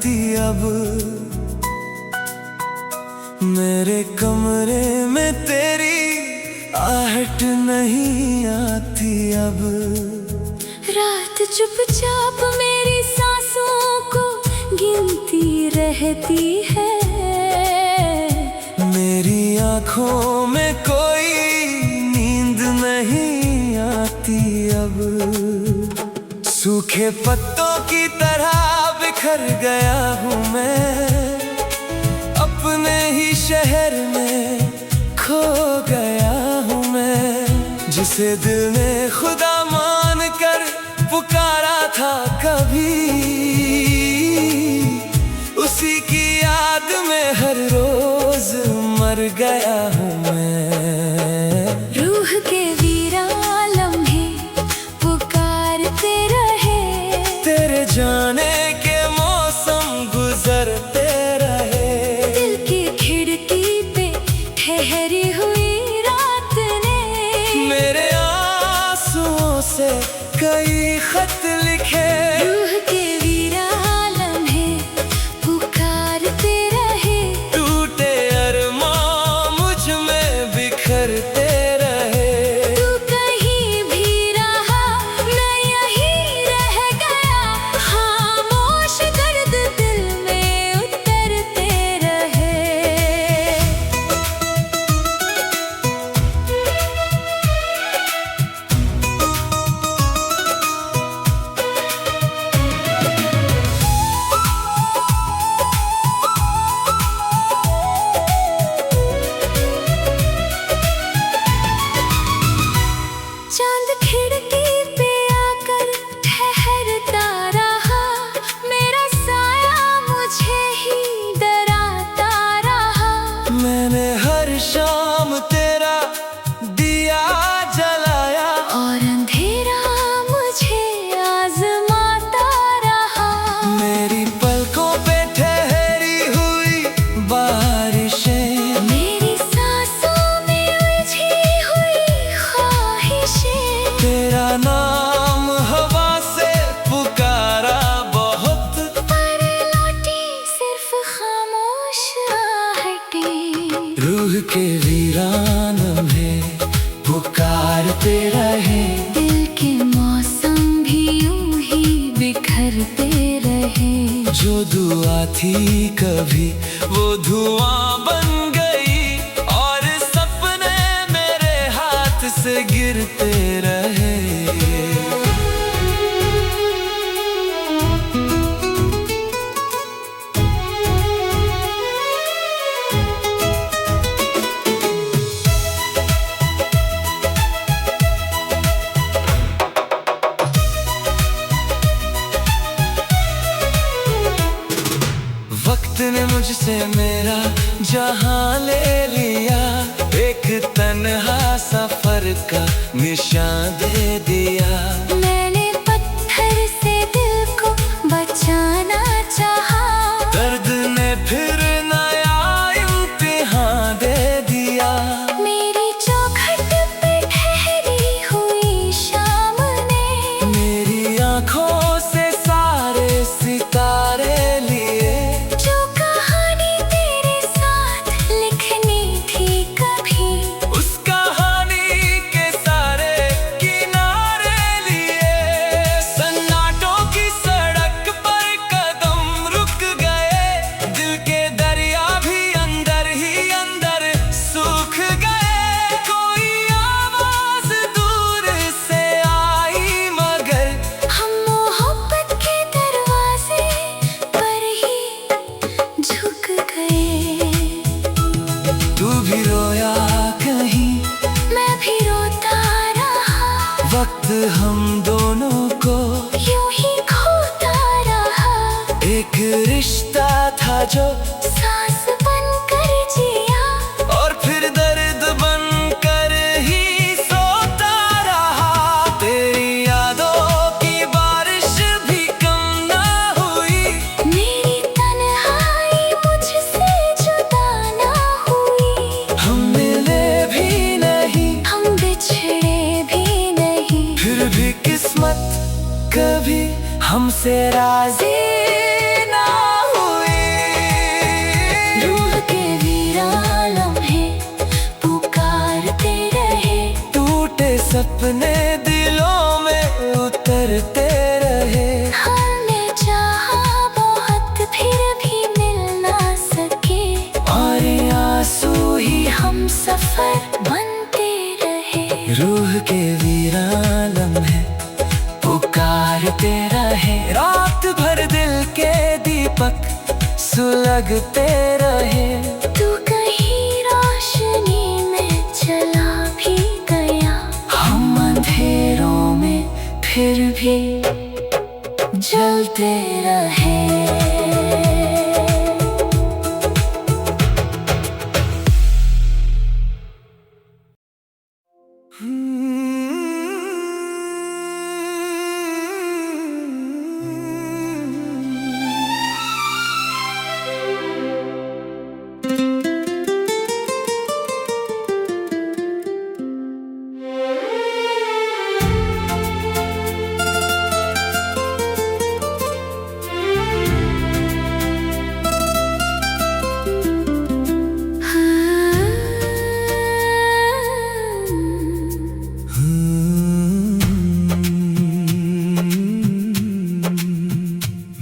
आती अब। मेरे कमरे में तेरी आहट नहीं आती अब। रात चुपचाप मेरी सांसों को गिनती रहती है। मेरी आँखों में कोई नींद नहीं आती अब। सूखे पत्तों की तरह बिखर गया हूँ मैं, अपने ही शहर में खो गया हूँ मैं। जिसे दिल ने खुदा मान कर पुकारा था कभी, उसी की याद में हर रोज मर गया हूँ मैं। रूह के वीरान लम्हे पुकारते रहे, तेरे जाने के मौसम गुजरते रहे। दिल की खिड़की पे ठहरी हुई रात ने मेरे आंसुओं से कई खत लिखे। रूह के वीरान लम्हे पुकारते रहे, टूटे अरमां मुझ में बिखरते रहे। तू कहीं भी रहा मैं यहीं रह गया, खामोश दर्द दिल में उतरते रहे। चांद खिड़की पे आकर ठहरता रहा, मेरा साया मुझे ही डराता रहा। मैंने हर शाम तेरा दिया जलाया, और अंधेरा मुझे आजमाता रहा। मेरी पलकों पे ठहरी हुई बारिशें, मेरी सांसों में उलझी हुई ख्वाहिशें, तेरा नाम हवा से पुकारा बहुत, पर लौटी सिर्फ खामोश आहटें। रूह के वीरान में पुकारते रहे। दिल के मौसम भी यूं ही बिखरते रहे। जो दुआ थी कभी वो धुआं बन गई, और सपने मेरे हाथ से गिरते रहे। वक्त ने मुझसे मेरा जहां ले लिया, एक तन्हा सफर का निशान दे दिया। मैंने पत्थर से दिल को बचाना चाहा, दर्द ने फिर नया इम्तिहान दे दिया। मेरी चौखट पे ठहरी हुई शाम ने मेरी आँखों से सारे सितारे लिए, जो कहानी तेरे साथ लिखनी थी कभी, उस कहानी के सारे किनारे लिए। सन्नाटों की सड़क पर कदम रुक गए, दिल के दरिया भी अंदर ही अंदर सूख गए। कोई आवाज दूर से आई मगर हम मोहब्बत के दरवाजे पर ही झुक गए। तू भी रोया कहीं, मैं भी रोता रहा, वक्त हम दोनों को यूं ही खोता रहा। एक रिश्ता था जो सांस बनकर जिया, और फिर दर्द बनकर ही सोता रहा। तेरी यादों की बारिश भी कम ना हुई, मेरी तन्हाई मुझसे जुदा ना हुई। हम मिले भी नहीं, हम बिछड़े भी नहीं, फिर भी किस्मत कभी हमसे राजी ना हुई। रूह के वीरान है पुकारते रहे, रात भर दिल के दीपक सुलगते रहे। तू कहीं रोशनी में चला भी गया, हम अंधेरों में फिर भी जलते रहे।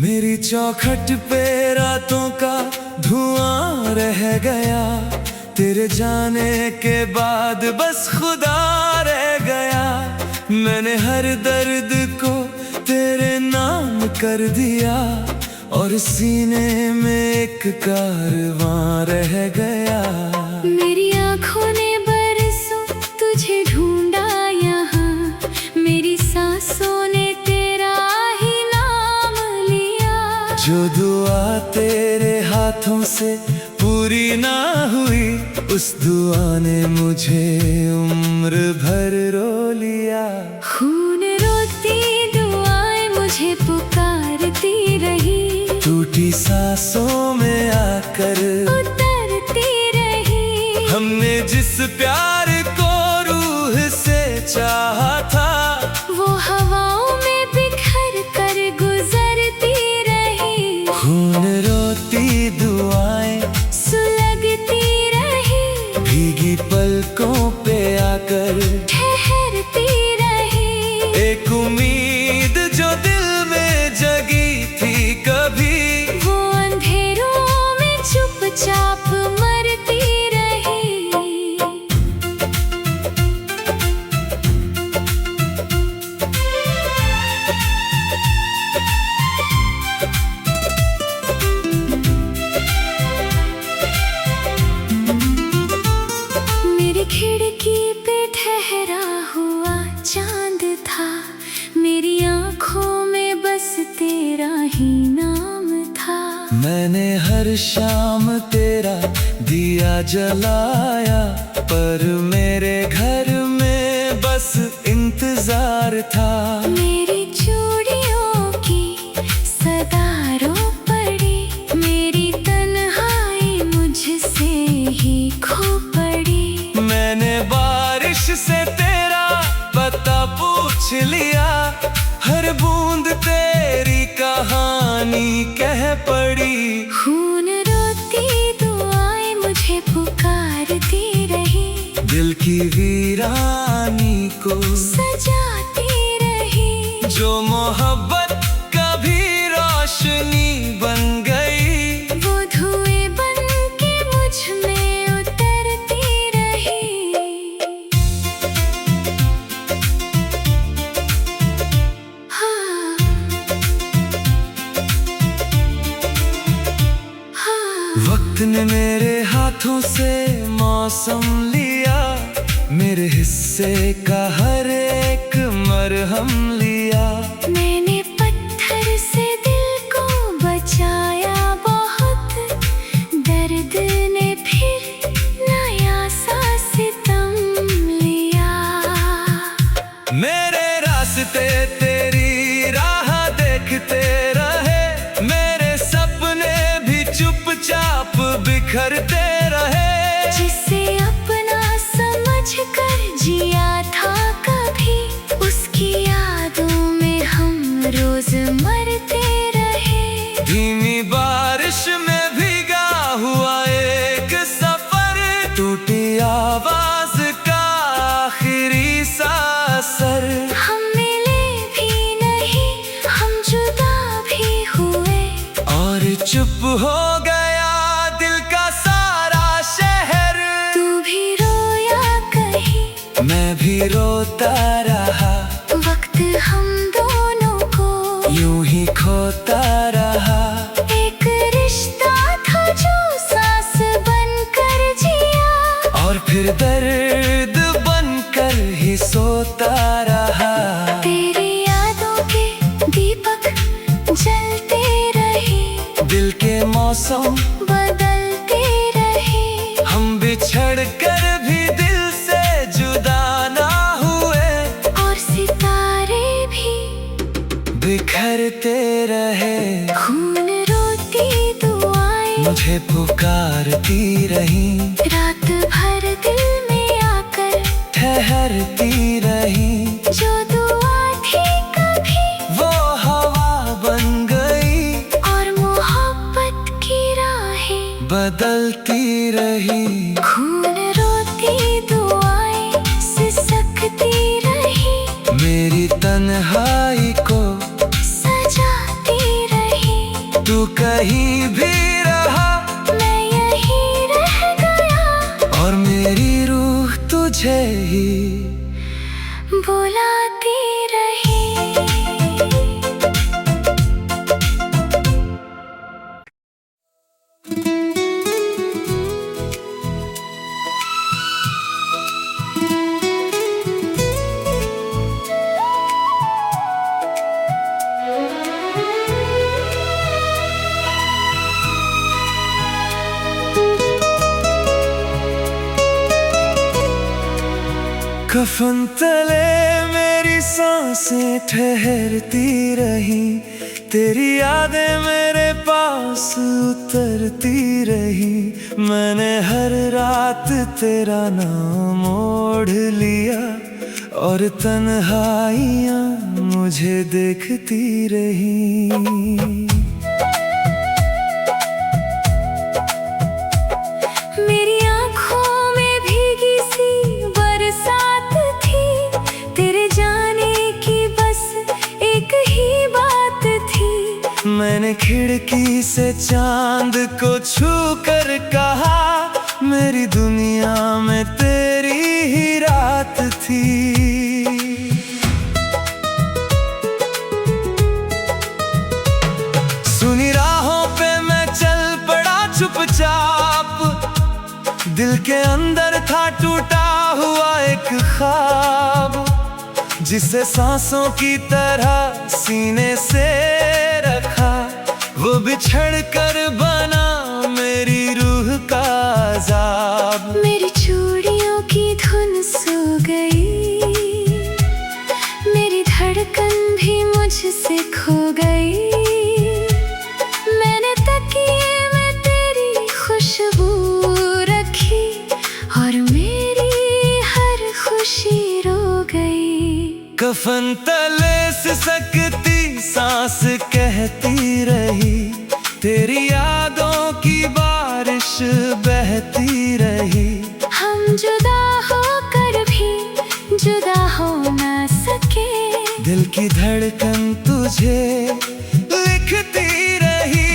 मेरी चौखट पे रातों का धुआं रह गया, तेरे जाने के बाद बस खुदा रह गया। मैंने हर दर्द को तेरे नाम कर दिया, और सीने में एक कारवां रह गया। मेरी आँखों ने बरसों तुझे ढूंढा यहाँ, मेरी सांसों ने तेरा ही नाम लिया। जो दुआ तेरे हाथों से पूरी ना हुई, उस दुआ ने मुझे उम्र भर रो लिया। खून रोती दुआएं मुझे पुकारती रही, टूटी सांसों में आकर उतरती रही। हमने जिस प्यार को रूह से चाहा था, वो हवाओं में बिखर कर गुजरती रही। खून रोती दुआएं सुलगती रही, भीगी पलकों पे आकर ठहरती रही। एक उम्मीद जो दिल में जगी थी कभी, वो अंधेरों में चुपचाप मरती रही। मेरी खिड़की पे ठहरा हुआ चांद था, मेरी आँखों में बस तेरा ही नाम था। मैंने हर शाम तेरा दिया जलाया, पर मेरे घर में बस इंतजार था। मेरी चूड़ियों की सदा रो पड़ी, मेरी तन्हाई मुझसे ही खो पड़ी। मैंने बारिश से तेरा पता पूछ लिया, हर बूंद तेरी कहानी कह पड़ी। खून रोती दुआएं मुझे पुकारती रही, दिल की वीरानी को सजाती रही। जो मोहब्बत कभी रोशनी बन गई, वो धुएं बन के मुझ में उतरती रही। हाँ, हाँ। वक्त ने मेरे हाथों से मौसम लिया, मेरे हिस्से का हर एक मरहम लिया। मैंने पत्थर से दिल को बचाया बहुत, दर्द ने फिर नया सा सितम लिया। मेरे रास्ते तेरी राह देखते रहे, मेरे सपने भी चुपचाप बिखरते रहे। जिसे अपना समझ कर जिया था कभी, उसकी यादों में हम रोज मरते रहे। धीमी बारिश में भीगा हुआ एक सफर, टूटी आवाज का आखिरी सा असर। हम मिले भी नहीं, हम जुदा भी हुए, और चुप हो गया दिल का सारा शहर। तू भी रोया कहीं, मैं भी रो दर्द बनकर ही सोता रहा। तेरी यादों के दीपक जलते रहे, दिल के मौसम बदलते रहे। हम बिछड़ कर भी दिल से जुदा ना हुए, और सितारे भी बिखरते रहे। खून रोती दुआएं मुझे पुकारती रही, रात भर दिल में आकर ठहरती रही। जो दुआ थी कभी वो हवा बन गई, और मोहब्बत की राहें बदलती रही। खून रोती दुआएं सिसकती रही, मेरी तन्हाई को सजाती रही। तू कहीं भी रहा, मैं यहीं रह गया, और मेरी रूह तुझे ही बुलाती रही। कफन तले मेरी सांसें ठहरती रही, तेरी यादें मेरे पास उतरती रही। मैंने हर रात तेरा नाम ओढ़ लिया, और तन्हाइयाँ मुझे देखती रही। मेरी आँखों में भीगी सी बरसात थी, तेरे जाने की बस एक ही बात थी। मैंने खिड़की से चांद को छू कर कहा, मेरी दुनिया में तेरी ही रात थी। सुनी राहों पे मैं चल पड़ा चुपचाप, दिल के अंदर था टूटा हुआ एक ख्वाब, जिसे सांसों की तरह सीने से रखा। वो बिछड़ कर बना मेरी रूह का अज़ाब। मेरी चूड़ियों की धुन सो गई, मेरी धड़कन भी मुझसे खो गई। मैंने तकिए में तेरी खुशबू रखी, और मेरी हर खुशी रो गई। कफन तले सिसकती सांस कहती रही, तेरी यादों की बारिश बहती रही। हम जुदा होकर भी जुदा हो ना सके, दिल की धड़कन तुझे लिखती रही।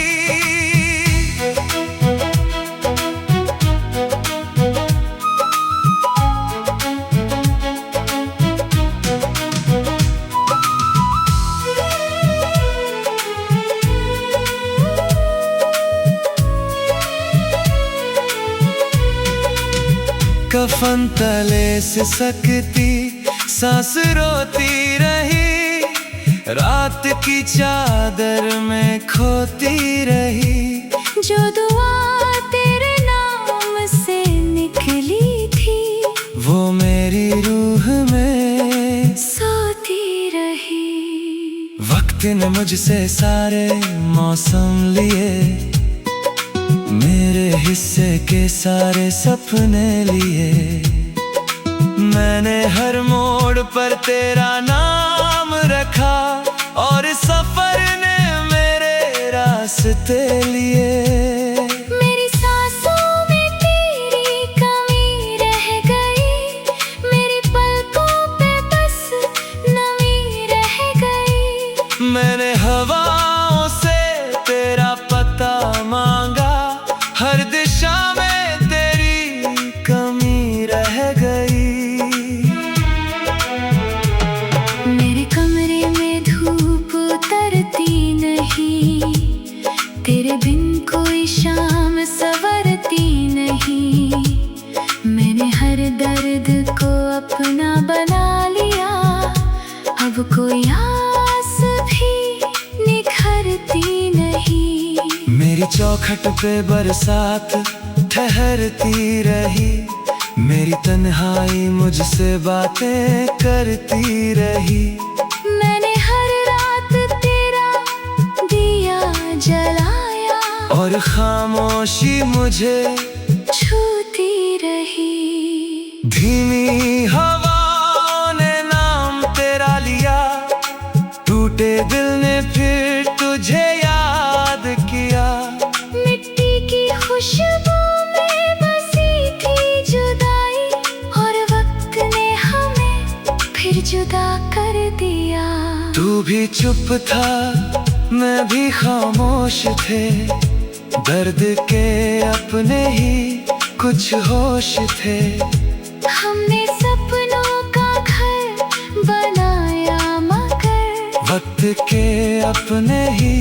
कफन तले सिसकती सांस रोती रही, रात की चादर में खोती रही। जो दुआ तेरे नाम से निकली थी, वो मेरी रूह में सोती रही। वक्त ने मुझसे सारे मौसम लिए, मेरे हिस्से के सारे सपने लिए। मैंने हर मोड़ पर तेरा नाम रखा, और सफर ने मेरे रास्ते लिए। मेरी सांसों में तेरी कमी रह गई, मेरी पलकों पे बस नमी रह गई। मैंने हवाओं से तेरा पता मांगा, हर दिशा में तेरी कमी रह गई। मेरे कमरे में धूप उतरती नहीं, तेरे बिन कोई अपना बना लिया। अब कोई आस भी निखरती नहीं। मेरी चौखट पे बरसात ठहरती रही, मेरी तन्हाई मुझसे बातें करती रही। मैंने हर रात तेरा दिया जलाया, और खामोशी मुझे छूती रही। धीमी हवा ने नाम तेरा लिया, टूटे दिल ने फिर तुझे याद किया। मिट्टी की खुशबू में बसी थी जुदाई, और वक्त ने हमें फिर जुदा कर दिया। तू भी चुप था, मैं भी खामोश थे, दर्द के अपने ही कुछ होश थे। हमने सपनों का घर बनाया, मगर वक्त के अपने ही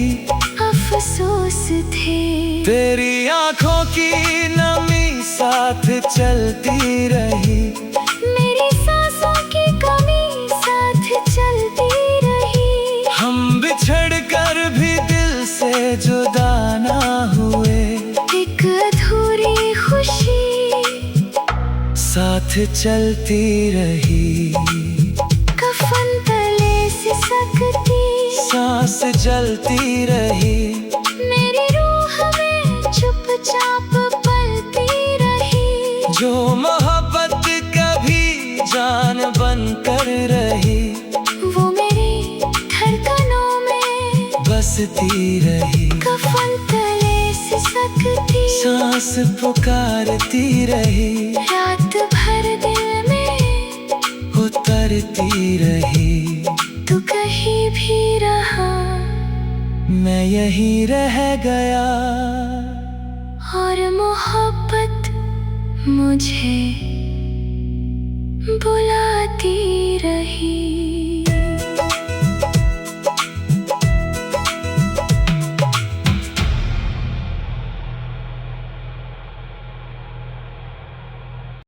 अफसोस थे। तेरी आंखों की नमी साथ चलती रही, मेरी सांसों की कमी साथ चलती रही। हम बिछड़ कर भी दिल से जुदा ना हुए। एक अधूरी खुशी साथ चलती रही, कफन तले सिसकती, सांस जलती रही। मेरी रूह में चुपचाप पलती रही। जो मोहब्बत कभी जान बन कर रही, वो मेरी धड़कनों में बसती रही। कफन तले सिसकती, सांस पुकारती रही, रात भर दिल में उतरती रही। तू कहीं भी रहा, मैं यहीं रह गया, और मोहब्बत मुझे बुलाती रही।